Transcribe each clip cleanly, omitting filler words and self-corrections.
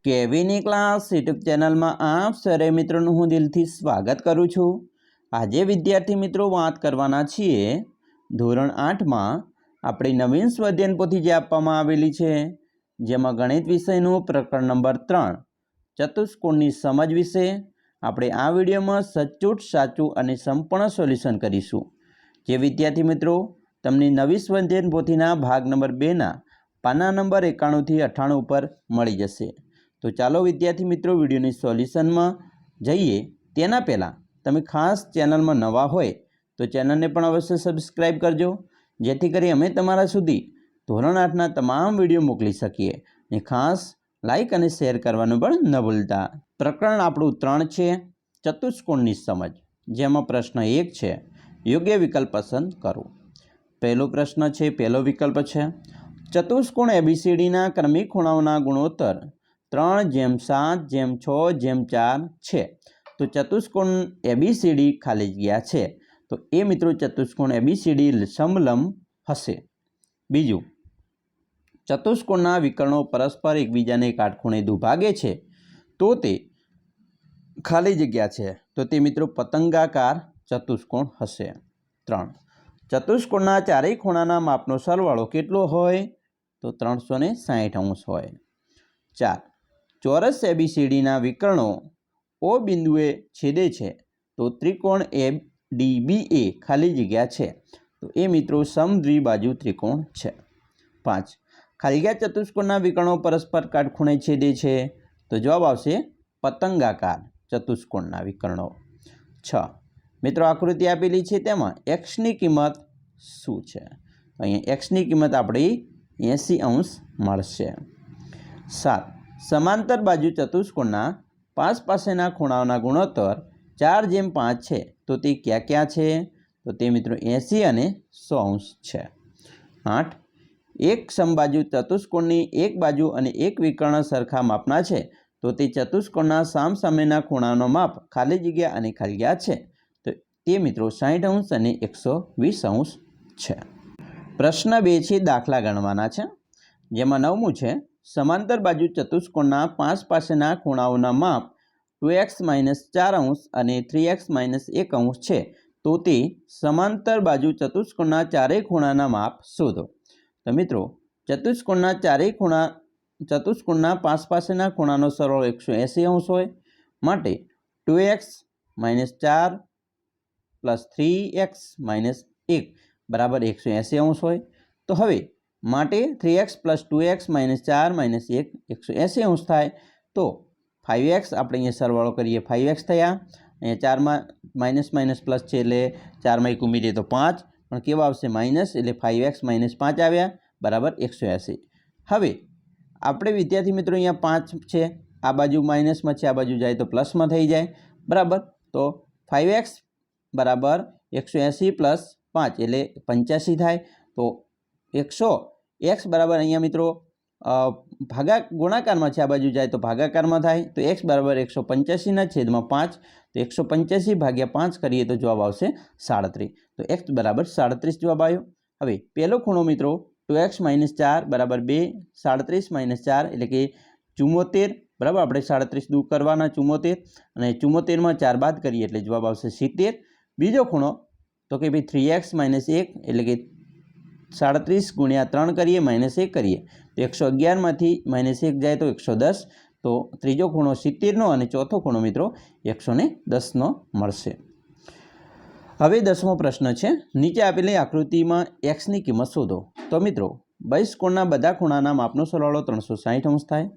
કેવીની class YouTube ચેનલમાં આપ સરે મિત્રોનું હું દિલથી સ્વાગત કરું છું। આજે વિદ્યાર્થી મિત્રો વાત કરવાના છીએ ધોરણ 8માં આપણી નવીન સ્વાધ્યાયન પોથી જે આપવામાં આવેલી છે, જેમાં ગણિત વિષયનું પ્રકરણ નંબર 3 ચતુષ્કોણની સમજ વિશે આપણે આ વિડીયોમાં સચોટ સાચું અને સંપૂર્ણ સોલ્યુશન કરીશું। જે વિદ્યાર્થી મિત્રો તમને નવી સ્વાધ્યાયન પોથીના ભાગ નંબર 2ના પાના નંબર 91 થી 98 ઉપર મળી જશે। तो चलो विद्यार्थी मित्रों वीडियो सोल्यूशन में जाइए तेना पहला तमे खास चैनल में नवा होय तो चैनल ने पण अवश्य सब्सक्राइब करजो, जेथी करी अमे तमारा सुधी धोरण 8 तमाम वीडियो मोकली सकीए। ने खास लाइक और शेर करवानुं पण न भूलता। प्रकरण आपणुं 3 छे चतुष्कोणनी समज, जेमां प्रश्न 1 छे योग्य विकल्प पसंद करो। पहलो प्रश्न छे, पहलो विकल्प छे चतुष्कोण एबीसीडी ना क्रमिक खूणाओना गुणोत्तर 3:7:6:4 है। तो चतुष्कोण एबीसीडी खाली जग्या है, तो ए मित्रों चतुष्कोण एबीसीडी समलंब हशे। बीजू चतुष्कोणना विकर्णों परस्पर एकबीजाने काटखूणे दुभागे छे, तो ते खाली जग्या है, तो ते मित्रों पतंगाकार चतुष्कोण हशे। 3 चतुष्कोणना चारेय खूणाना मापनो सरवाळो केटलो होय, तो 360 अंश होय। 4 चौरस एबीसीडी ना विकर्णों ओ बिंदुए छेदे छे, तो त्रिकोण एडीबीए खाली जग्या है, तो ए मित्रों समद्विबाजु त्रिकोण है। 5 खाली जग्या चतुष्कोणना विकर्णों परस्पर काटखूणे छेदे छे, तो जवाब आवशे पतंगाकार चतुष्कोणना विकर्णों। 6 मित्रों आकृति आपेली छे तेमां एक्स नी किंमत शुं छे, अहींया एक्स नी किंमत आपणी 80 अंश मळशे। 7 समांतर बाजू चतुष्कोणना 5 पासेना खूणाओना गुणोत्तर 4:5 है, तो ते क्या क्या छे, तो ते मित्रों 80 અને 100 अंश है। 8 एक समबाजू चतुष्कोणनी एक बाजू और एक विकर्ण सरखा मापना है, तो ते चतुष्कोणना सामसामेना खूणानो माप खाली जग्या और खाली जग्या है, तो ते मित्रों 60 अंश और 120 अंश है। प्रश्न 2 छे दाखला गणवाना छे, जेमां 9मुं छे समांतर बाजू चतुष्कोणना 5 पासेना खूणाओना माप 2x - 4 अंश और 3x - 1 अंश है, तो ते समांतर बाजू चतुष्कोणना चारेय खूणाना माप शोधो। तो मित्रों चतुष्कोणना चारेय चतुष्कोणना 5 पासेना खूणानो सरवाळो 180 अंश होय, माटे 2x - 4 + 3x - 1 बराबर 180 अंश होय। तो हवे माटे 3x + 2x - 4 - 1 180 अंश थाय, तो 5x आपणे अहींया सरवाळो करीए 5x थया, अहींया 4 में माइनस माइनस प्लस छे एटले 4 में 1 उमेरीए तो 5, पण केवा आवशे माइनस एटले 5x - 5 आव्या बराबर 180। हवे आपणे विद्यार्थी मित्रों अहींया 5 छे, आ बाजू माइनस में छे, आ बाजू जाए तो प्लस में थई जाए बराबर। तो 5x बराबर 180 + 5 एटले 85 थाय, तो 100 x बराबर अहींया मित्रों भागा गुणाकार में आ बाजू जाए तो भागाकार में थाय, तो x बराबर 185 ना छेद में 5, तो 185 भाग्या 5 करिए तो जवाब आवशे 37। तो x बराबर 37 जवाब आव्यो। हवे पहलो खूणो मित्रों 2x - 4 बराबर 2, 37 - 4 एटले के 74 बराबर। आपणे 37 दूर करवाना 74 અને 74 में 4 बाद करिए एटले जवाब आवशे 70। बीजो खूणो तो कि भाई 3x - 1 एटले के 37 × 3 करिए -1 करिए तो 111 में -1 जाए तो 110। तो त्रीजो खूणो 70 नो और चौथो खूणो मित्रों 110 नो मळशे। हवे 10मो प्रश्न है नीचे आपेली आकृति में एक्स नी किंमत शोधो। तो मित्रों बहिष्कोणना बधा खूणाना मापनो सरवाळो 360 अंश थाय,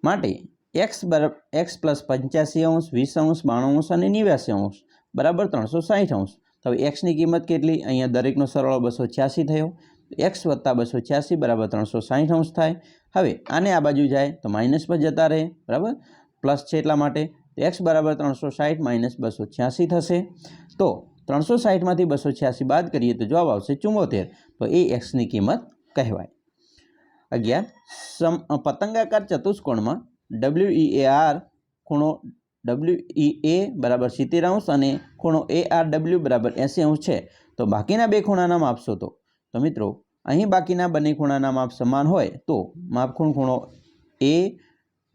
माटे x + 85 अंश 20 अंश 92 अंश और 89 अंश बराबर 360 अंश। तो एक्स की किंमत केटली, अहींया दरेकनो सरवाळो 286 थयो, एक्स + 286 बराबर 360 अंश थाय। हवे आने आ बाजू जाए तो माइनस में जता रहे बराबर, प्लस छे एटला माटे तो एक्स बराबर 360 - 286 थशे। तो 360 में 286 बाद करिए तो जवाब आवशे 74, तो ए एक्स की किंमत कहेवाय। 11 पतंगाकार चतुष्कोण में WEAR खूणो WEA बराबर 70 अंश और खूणो ARW बराबर 80 अंश है, तो बाकीना बे खूणाना माप शोधो। तो मित्रों अहीं बाकीना बने खूणाना माप समान होय तो मापखूण खूणो A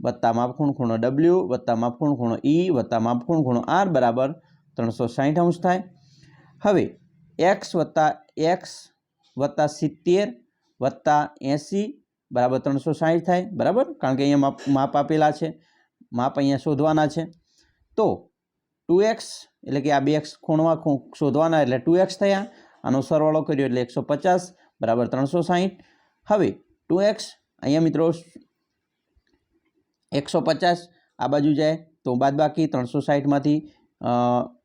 વત્તા માપખૂણ ખૂણો W વત્તા માપખૂણ ખૂણો E વત્તા માપખૂણ ખૂણો R બરાબર 360 અંશ થાય. હવે x વત્તા 70 વત્તા 80 બરાબર 360 થાય બરાબર, કારણ કે અહીંયા માપ આપેલા છે, માપ અહીંયા શોધવાના છે. તો 2x એટલે કે આ 2x ખૂણવા શોધવાના એટલે 2x થયા. આનો સરવાળો કર્યો એટલે 150 બરાબર 360. હવે 2x અહીંયા મિત્રો 150 આ બાજુ જાય તો બાદબાકી 360માંથી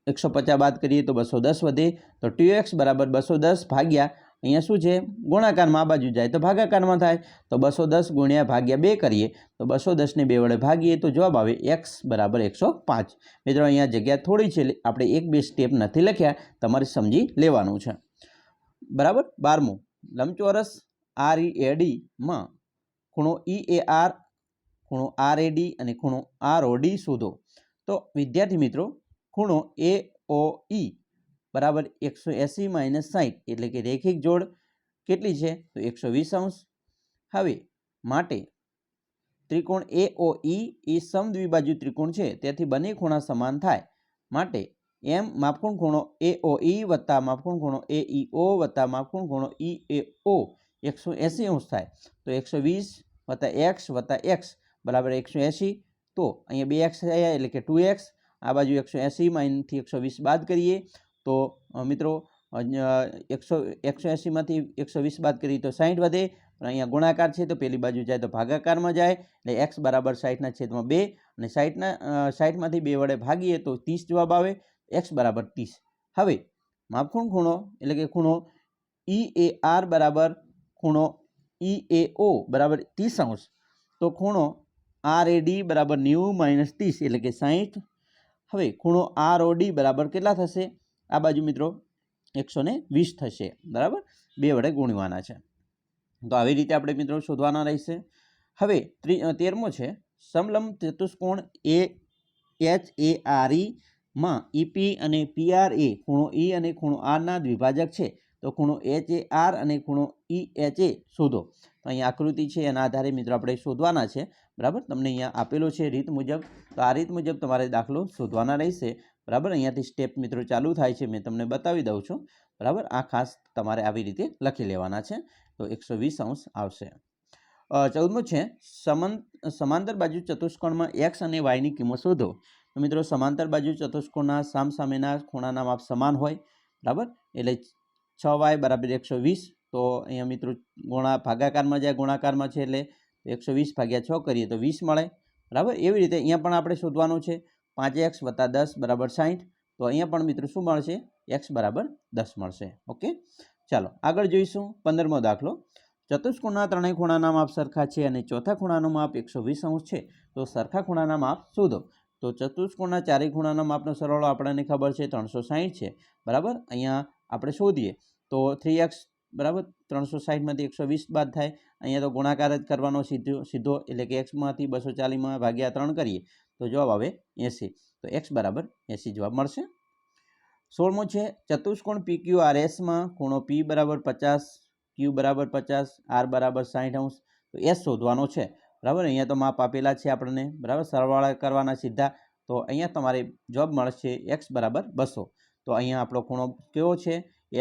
150 બાદ કરીએ તો 210 વધે. તો 2x બરાબર 210 ભાગ્યા અહીંયા શું છે ગુણાકારમાં આ બાજુ જાય તો ભાગાકારમાં થાય. તો 210 ગુણ્યા ભાગ્યા 2 કરીએ તો 210 ને 2 વડે ભાગીએ તો જવાબ આવે x બરાબર 105. મિત્રો અહીંયા જગ્યા થોડી છે, આપણે 1-2 સ્ટેપ નથી લખ્યા, તમારે સમજી લેવાનું છે બરાબર. 12મું, લંબચોરસ READ માં ખૂણો EAR, ખૂણો RAD અને ખૂણો ROD શોધો. તો વિદ્યાર્થી મિત્રો ખૂણો AOE બરાબર 180 - 60 એટલે કે રેખિક જોડ કેટલી છે તો 120 અંશ. હવે માટે ત્રિકોણ AOE એ સમદ્વિબાજુ ત્રિકોણ છે, તેથી બંને ખૂણા સમાન થાય. માટે એમ માપખૂણ ખૂણો AOE વત્તા માપખૂણ ખૂણો AEO વત્તા માપખૂણ ખૂણો EAO 180 અંશ થાય. તો 120 વત્તા x વત્તા x બરાબર 180. તો અહીંયા 2x થયા એટલે કે 2x. આ બાજુ 180 માંથી 120 બાદ કરીએ તો મિત્રો 180માંથી 120 બાદ કરીએ તો 60 વધે. પણ અહીંયા ગુણાકાર છે તો પેલી બાજુ જાય તો ભાગાકારમાં જાય એટલે x બરાબર 60/2 અને 60માંથી 2 વડે ભાગીએ તો 30 જવાબ આવે. x બરાબર 30. હવે માપખૂણ ખૂણો એટલે કે ખૂણો EAR બરાબર ખૂણો EAO બરાબર 30 અંશ. તો ખૂણો RAD બરાબર 90 - 30 એટલે કે 60. હવે ખૂણો ROD બરાબર કેટલા થશે? આ બાજુ મિત્રો 120 થશે બરાબર, 2 વડે ગુણવાના છે. તો આવી રીતે આપણે મિત્રો શોધવાના રહેશે. હવે 13મો છે, સમલંબ ચતુષ્કોણ AHARE માં EP અને PRA ખૂણો E અને ખૂણો R ના દ્વિભાજક છે. તો ખૂણો HAR અને ખૂણો EHA શોધો. તો અહીંયા આકૃતિ છે, એના આધારે મિત્રો આપણે શોધવાના છે બરાબર. તમને અહીંયા આપેલો છે રીત મુજબ, તો આ રીત મુજબ તમારે દાખલો શોધવાના રહેશે બરાબર. અહીંયાથી સ્ટેપ મિત્રો ચાલુ થાય છે, મેં તમને બતાવી દઉં છું બરાબર. આ ખાસ તમારે આવી રીતે લખી લેવાના છે. તો 120 અંશ આવશે. 14મો છે, સમાંતર બાજુ ચતુષ્કોણમાં x અને y ની કિંમત શોધો. તો મિત્રો સમાંતર બાજુ ચતુષ્કોણના સામસામેના ખૂણાના માપ સમાન હોય બરાબર, એટલે 6y બરાબર 120. તો અહીંયા મિત્રો ભાગાકારમાં જાય, ગુણાકારમાં છે એટલે 120 ભાગ્યા 6 કરીએ તો 20 મળે બરાબર. એવી રીતે અહીંયા પણ આપણે શોધવાનું છે. 5x વત્તા 10 બરાબર 60. તો અહીંયા પણ મિત્રો શું મળશે? x બરાબર 10 મળશે. ઓકે, ચાલો આગળ જોઈશું. 15મો દાખલો, ચતુષ્કોણના ત્રણેય ખૂણાના માપ સરખા છે અને ચોથા ખૂણાનું માપ 120 અંશ છે. તો સરખા ખૂણાના માપ શોધો. તો ચતુષ્કોણના ચારેય ખૂણાના માપનો સરવાળો આપણને ખબર છે 360 છે બરાબર. અહીંયા આપણે શોધીએ તો 3x બરાબર 360માંથી 120 બાદ થાય. અહીંયા તો ગુણાકાર જ કરવાનો સીધો એટલે કે xમાંથી 240 ભાગ્યા 3 કરીએ તો જવાબ આવે 80. તો x બરાબર 80 જવાબ મળશે. 16મો છે, ચતુષ્કોણ PQRS માં ખૂણો P બરાબર 50, Q બરાબર 50, R બરાબર 60 અંશ. તો S શોધવાનો છે બરાબર. અહીંયા તો માપ આપેલા છે આપણને બરાબર, સરવાળા કરવાના સીધા. તો અહીંયા તમારે જવાબ મળશે x બરાબર 200. તો અહીંયા આપણો ખૂણો કેવો છે?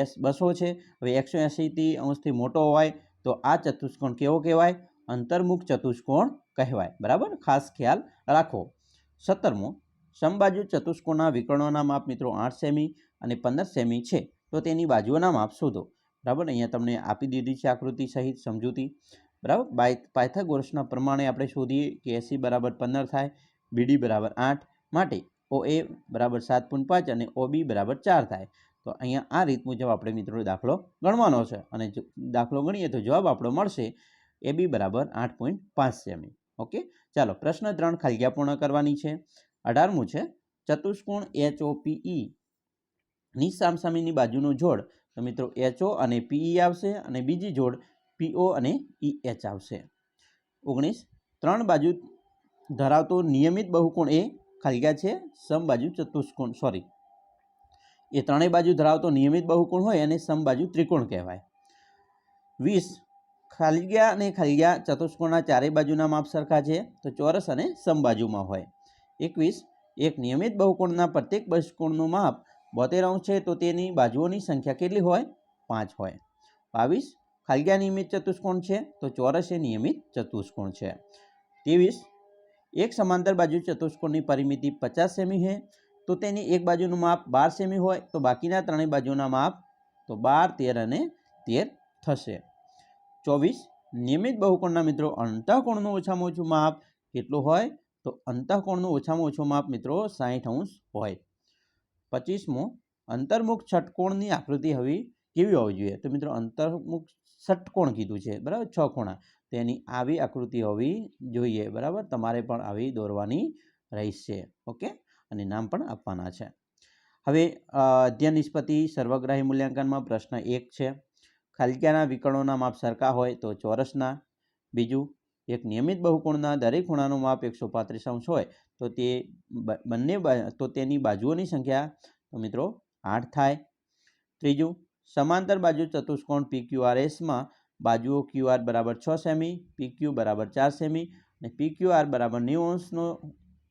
S 200 છે. હવે 180 અંશથી મોટો હોય તો આ ચતુષ્કોણ કેવો કહેવાય? અંતર્મુખ ચતુષ્કોણ કહેવાય બરાબર, ખાસ ખ્યાલ રાખો. 17મો, સમબાજુ ચતુષ્કોણના વિકર્ણોના માપ મિત્રો 8 સેમી અને 15 સેમી છે. તો તેની બાજુઓના માપ શોધો બરાબર. અહીંયા તમને આપી દીધી છે આકૃતિ સહિત સમજૂતી બરાબર. પાયથાગોરસના પ્રમાણે આપણે શોધીએ કે AC બરાબર 15 થાય, BD બરાબર 8, માટે OA બરાબર 7.5 અને OB બરાબર 4 થાય. તો અહીંયા આ રીત મુજબ આપણે મિત્રો દાખલો ગણવાનો છે અને દાખલો ગણીએ તો જવાબ આપણો મળશે AB બરાબર 8.5 સેમી. ઓકે, ચાલો પ્રશ્ન 3 ખાલી પૂર્ણ કરવાની છે. 18મું છે, ચતુષ્કોણ HOPE ની સામસામેની બાજુનું જોડ. તો મિત્રો HO અને PE આવશે અને બીજી જોડ PO અને EH આવશે. 19, ત્રણ બાજુ ધરાવતો નિયમિત બહુકોણ એ ખાલી છે સમબાજુ ચતુષ્કોણ એ ત્રણેય બાજુ ધરાવતો નિયમિત બહુકોણ હોય અને સમબાજુ ત્રિકોણ કહેવાય. 20, ખાલી ગયા ચતુષ્કોણના ચારેય બાજુના માપ સરખા છે તો ચોરસ અને સમબાજુમાં હોય. 21 એક નિયમિત બહુકોણના પ્રત્યેક બહિષ્કોણનું માપ 72 અંશ છે તો તેની બાજુઓની સંખ્યા કેટલી હોય? 5 હોય. 22 ખાલી ગયા નિયમિત ચતુષ્કોણ છે તો ચોરસ એ નિયમિત ચતુષ્કોણ છે. 23 એક સમાંતર બાજુ ચતુષ્કોણની પરિમિતિ 50 સેમી છે તો તેની એક બાજુનું માપ 12 સેમી હોય તો બાકીના ત્રણેય બાજુના માપ તો 12, 13 અને 13 થશે. 24 નિયમિત બહુકોણના મિત્રો અંતઃકોણનું ઓછામાં ઓછું માપ કેટલું હોય? તો અંતઃકોણનું ઓછામાં ઓછું માપ મિત્રો 60 અંશ હોય. 25મો અંતર્મુખ ષટકોણની આકૃતિ હવે કેવી હોવી જોઈએ? તો મિત્રો અંતર્મુખ ષટકોણ કીધું છે, બરાબર, 6 ખૂણા, તેની આવી આકૃતિ હોવી જોઈએ, બરાબર. તમારે પણ આવી દોરવાની રહેશે. ઓકે, અને નામ પણ આપવાના છે. હવે અધ્યયન નિષ્પત્તિ સર્વગ્રાહી મૂલ્યાંકનમાં પ્રશ્ન 1 છે. ખાલી જગ્યાના વિકર્ણોના માપ સરખા હોય તો ચોરસના. બીજું, એક નિયમિત બહુકોણના દરેક ખૂણાનું માપ 135 અંશ હોય તો તો તેની બાજુઓની સંખ્યા તો મિત્રો 8 થાય. ત્રીજું, સમાંતર બાજુ ચતુષ્કોણ PQRSમાં બાજુઓ QR બરાબર 6 સેમી, PQ બરાબર 4 સેમી અને PQR બરાબર 90 અંશનો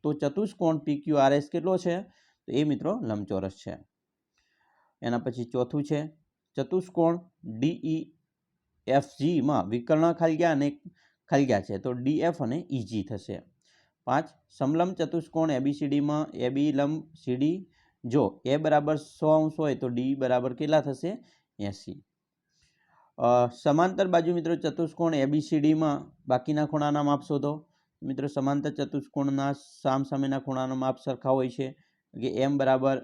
તો ચતુષ્કોણ PQRS કેટલો છે? તો એ મિત્રો લંબચોરસ છે. એના પછી ચોથું છે ચતુષ્કોણ DEFGમાં વિકર્ણ ખાલી ગયા અને ખાલી ગયા છે તો DF અને EG થશે. 5 સમલંબ ચતુષ્કોણ ABCDમાં AB લંબ CD જો A બરાબર 100 અંશ હોય તો D બરાબર કેટલા થશે? 80. સમાંતર બાજુ મિત્રો ચતુષ્કોણ ABCDમાં બાકીના ખૂણાના માપ શોધો. મિત્રો સમાંતર ચતુષ્કોણના સામસામેના ખૂણાના માપ સરખા હોય છે કે M બરાબર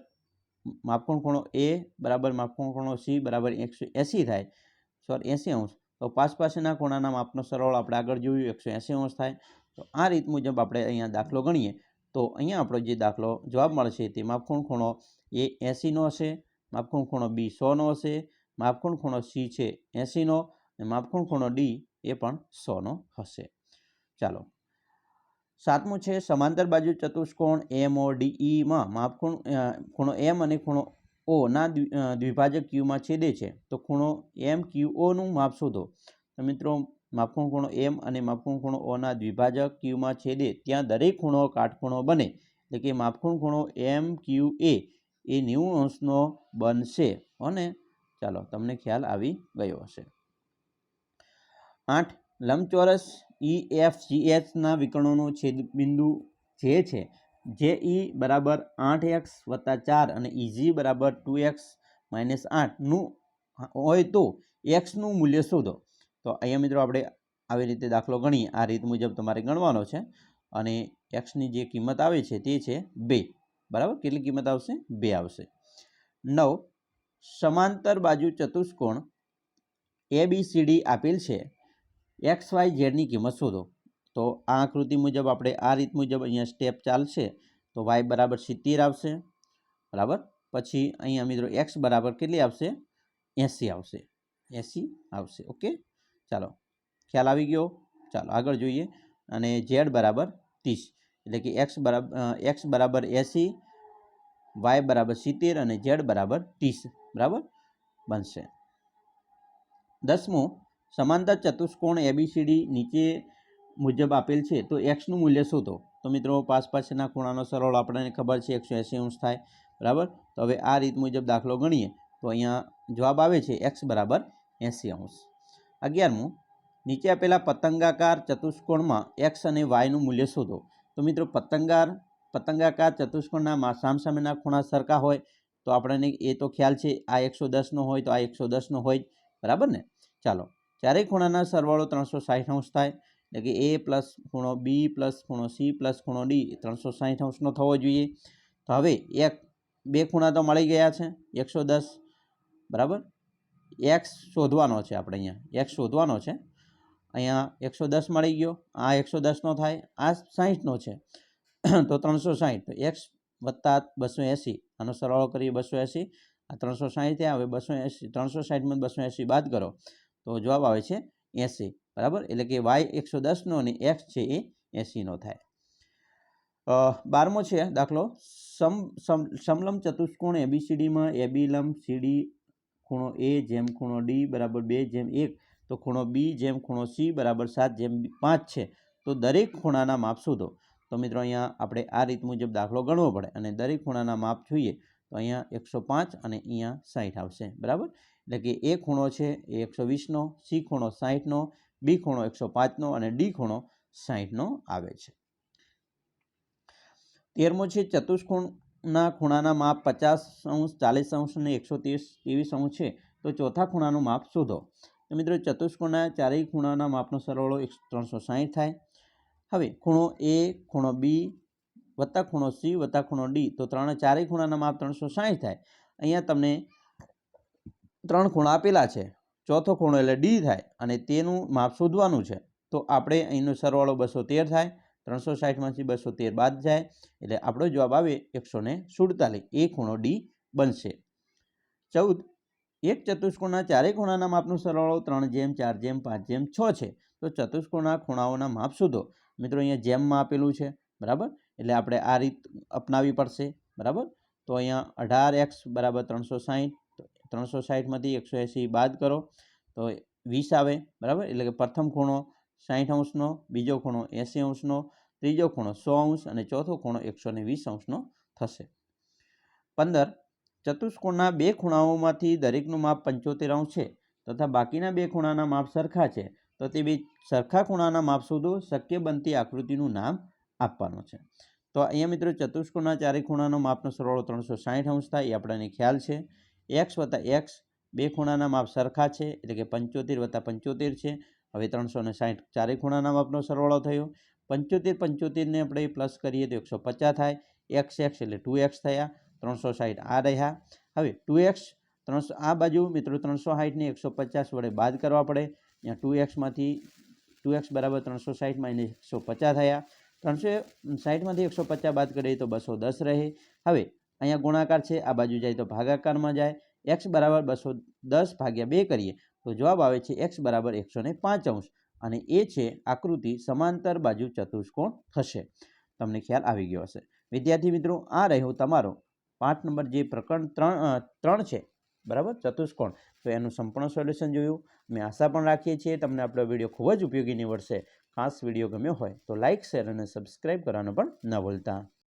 માપકોણ ખૂણો A બરાબર માપકોણ ખૂણો C બરાબર 180 થાય, 80 અંશ. તો પાસના ખૂણાના માપનો સરવાળો આપણે આગળ જોયું 180 અંશ થાય. તો આ રીત મુજબ આપણે અહીંયા દાખલો ગણીએ તો અહીંયા આપણો જે દાખલો જવાબ મળશે તે માપકોણ ખૂણો A 80નો હશે, માપકોણ ખૂણો B 100નો હશે, માપકોણ ખૂણો C છે 80નો અને માપકોણ ખૂણો D એ પણ 100નો હશે. ચાલો, 7મું છે સમાંતર બાજુ ચતુષ્કોણ MODEમાં માપકોણ ખૂણો M અને ખૂણો O ના દ્વિભાજક Qમાં છેદે છે તો ખૂણો MQOનું માપ શોધો. તો મિત્રો માપકોણ ખૂણો M અને માપકોણ ખૂણો O ના દ્વિભાજક Qમાં છેદે ત્યાં દરેક ખૂણો કાટખૂણો બને એટલે કે માપકોણ ખૂણો MQA એ 90 અંશનો બનશે. અને ચાલો, તમને ખ્યાલ આવી ગયો હશે. 8 લંબચોરસ EFGHના વિકર્ણોનો છેદબિંદુ જે છે જે E બરાબર 8x + 4 અને EG બરાબર 2x - 8નું હોય તો xનું મૂલ્ય શોધો. તો અહીંયા મિત્રો આપણે આવી રીતે દાખલો ગણીએ. આ રીત મુજબ તમારે ગણવાનો છે અને xની જે કિંમત આવે છે તે છે 2, બરાબર. કેટલી કિંમત આવશે? 2 આવશે. 9 સમાંતર બાજુ ચતુષ્કોણ ABCD આપેલ છે, XYZની કિંમત શોધો. તો આ આકૃતિ મુજબ આપણે આ રીત મુજબ અહીંયા સ્ટેપ ચાલશે તો y બરાબર 70 આવશે, બરાબર. પછી અહીંયા મિત્રો x બરાબર કેટલી આવશે? 80 આવશે, 80 આવશે. ઓકે, ચાલો, ખ્યાલ આવી ગયો. ચાલો આગળ જોઈએ. અને z બરાબર 30 એટલે કે x બરાબર 80, y બરાબર 70 અને z બરાબર 30, બરાબર બનશે. 10મું સમાંતર ચતુષ્કોણ ABCD નીચે મુજબ આપેલ છે તો xનું મૂલ્ય શોધો. તો મિત્રો પાસના ખૂણાનો સરવાળો આપણને ખબર છે 180 અંશ થાય, બરાબર. તો હવે આ રીત મુજબ દાખલો ગણીએ તો અહીંયા જવાબ આવે છે x બરાબર 80 અંશ. 11મું નીચે આપેલા પતંગાકાર ચતુષ્કોણમાં x અને yનું મૂલ્ય શોધો. તો મિત્રો પતંગાકાર ચતુષ્કોણના સામસામેના ખૂણા સરખા હોય તો આપણને એ તો ખ્યાલ છે, આ 110નો હોય તો આ 110નો હોય, બરાબર ને. ચાલો, ચારેય ખૂણાના સરવાળો 360 અંશ થાય એટલે કે A પ્લસ ખૂણો B પ્લસ ખૂણો C પ્લસ ખૂણો D 360 અંશનો થવો જોઈએ. તો હવે બે ખૂણા તો મળી ગયા છે 110, બરાબર. x શોધવાનો છે આપણે, અહીંયા x શોધવાનો છે. અહીંયા 110 મળી ગયો, આ 110નો થાય, આ 60નો છે તો 360, તો x વત્તા 280 આનો સરવાળો કરીએ 280, આ 360 થયા. હવે 280 360માં 280 બાદ કરો તો જવાબ આવે છે 80, બરાબર. એટલે કે y 110નો અને x છે એ 80નો થાય. 12મો છે દાખલો સમલંબ ચતુષ્કોણ ABCDમાં AB લંબ CD ખૂણો A જેમ ખૂણો D બરાબર 2/1 તો ખૂણો બી જેમ ખૂણો સી બરાબર 7 જેમ 5 છે. તો દરેક ખૂણાના માપ શોધો. તો મિત્રો અહીંયા આપણે આ રીત મુજબ દાખલો ગણવો પડે અને દરેક ખૂણાના માપ જોઈએ તો અહીંયા 105 અને અહીંયા 60 આવશે. બરાબર, એટલે કે એ ખૂણો છે એ 120નો, સી ખૂણો 60નો, બી ખૂણો 105નો અને ડી ખૂણો 60નો આવે છે. 13મો છે ચતુષ્કોણના ખૂણાના માપ 50°, 40° અને 123° છે. તો ચોથા ખૂણાનું માપ શોધો. તો મિત્રો ચતુષ્કોણના ચારેય ખૂણાના માપનો સરવાળો 360 થાય. હવે ખૂણો એ, ખૂણો બી વત્તા ખૂણો સી વત્તા ખૂણો ડી, તો ચારેય ખૂણાના માપ 360 થાય. અહીંયા તમને 3 ખૂણા આપેલા છે, ચોથો ખૂણો એટલે ડી થાય અને તેનું માપ શોધવાનું છે. તો આપણે અહીંનો સરવાળો 213 થાય. 360માંથી 213 બાદ જાય એટલે આપણો જવાબ આવે 147. એ ખૂણો ડી બનશે. 14 એક ચતુષ્કોણના ચારેય ખૂણાના માપનો સરવાળો 3:4:5:6 છે. તો ચતુષ્કોણના ખૂણાઓના માપ શોધો. મિત્રો અહીંયા જેમમાં આપેલું છે, બરાબર, એટલે આપણે આ રીત અપનાવવી પડશે. બરાબર, તો અહીંયા 18x બરાબર 360, 360માંથી 180 બાદ કરો તો 20 આવે. બરાબર, એટલે કે પ્રથમ ખૂણો 60°નો, બીજો ખૂણો 80°નો, ત્રીજો ખૂણો 100° અને ચોથો ખૂણો 120°નો થશે. 15 ચતુષ્કોણના બે ખૂણાઓમાંથી દરેકનું માપ 75° છે તથા બાકીના બે ખૂણાના માપ સરખા છે. તો તે બે સરખા ખૂણાના માપ શોધો. શક્ય બનતી આકૃતિનું નામ આપવાનું છે. તો અહીંયા મિત્રો ચતુષ્કોણના ચારેય ખૂણાનો માપનો સરવાળો 360° થાય એ આપણને ખ્યાલ છે. x વત્તા x, બે ખૂણાના માપ સરખા છે એટલે કે 75 વત્તા 75 છે. હવે 360 ચારેય ખૂણાના માપનો સરવાળો થયો. 75 ને આપણે પ્લસ કરીએ તો 150 થાય. x એટલે 2x થયા. 360 આ રહ્યા. હવે 2x આ બાજુ મિત્રો 360 ને 150 વડે બાદ કરવા પડે. અહીંયા 2x બરાબર 360 માઇનસ 150 થયા. 360માંથી 150 બાદ કરીએ તો 210 રહે. હવે અહીંયા ગુણાકાર છે, આ બાજુ જાય તો ભાગાકારમાં જાય. x બરાબર 210 ભાગ્યા 2 કરીએ તો જવાબ આવે છે x બરાબર 105°. અને એ છે આકૃતિ સમાંતર બાજુ ચતુષ્કોણ થશે. તમને ખ્યાલ આવી ગયો હશે. વિદ્યાર્થી મિત્રો, આ રહ્યો તમારો પાઠ નંબર જે પ્રકરણ 3 છે, બરાબર, ચતુષ્કોણ. તો એનું સંપૂર્ણ સોલ્યુશન જોયું. અમે આશા પણ રાખીએ છીએ તમને આપણો વિડીયો ખૂબ જ ઉપયોગી નીવડશે. ખાસ વિડીયો ગમ્યો હોય તો લાઇક, શેર અને સબસ્ક્રાઈબ કરવાનું પણ ન ભૂલતા.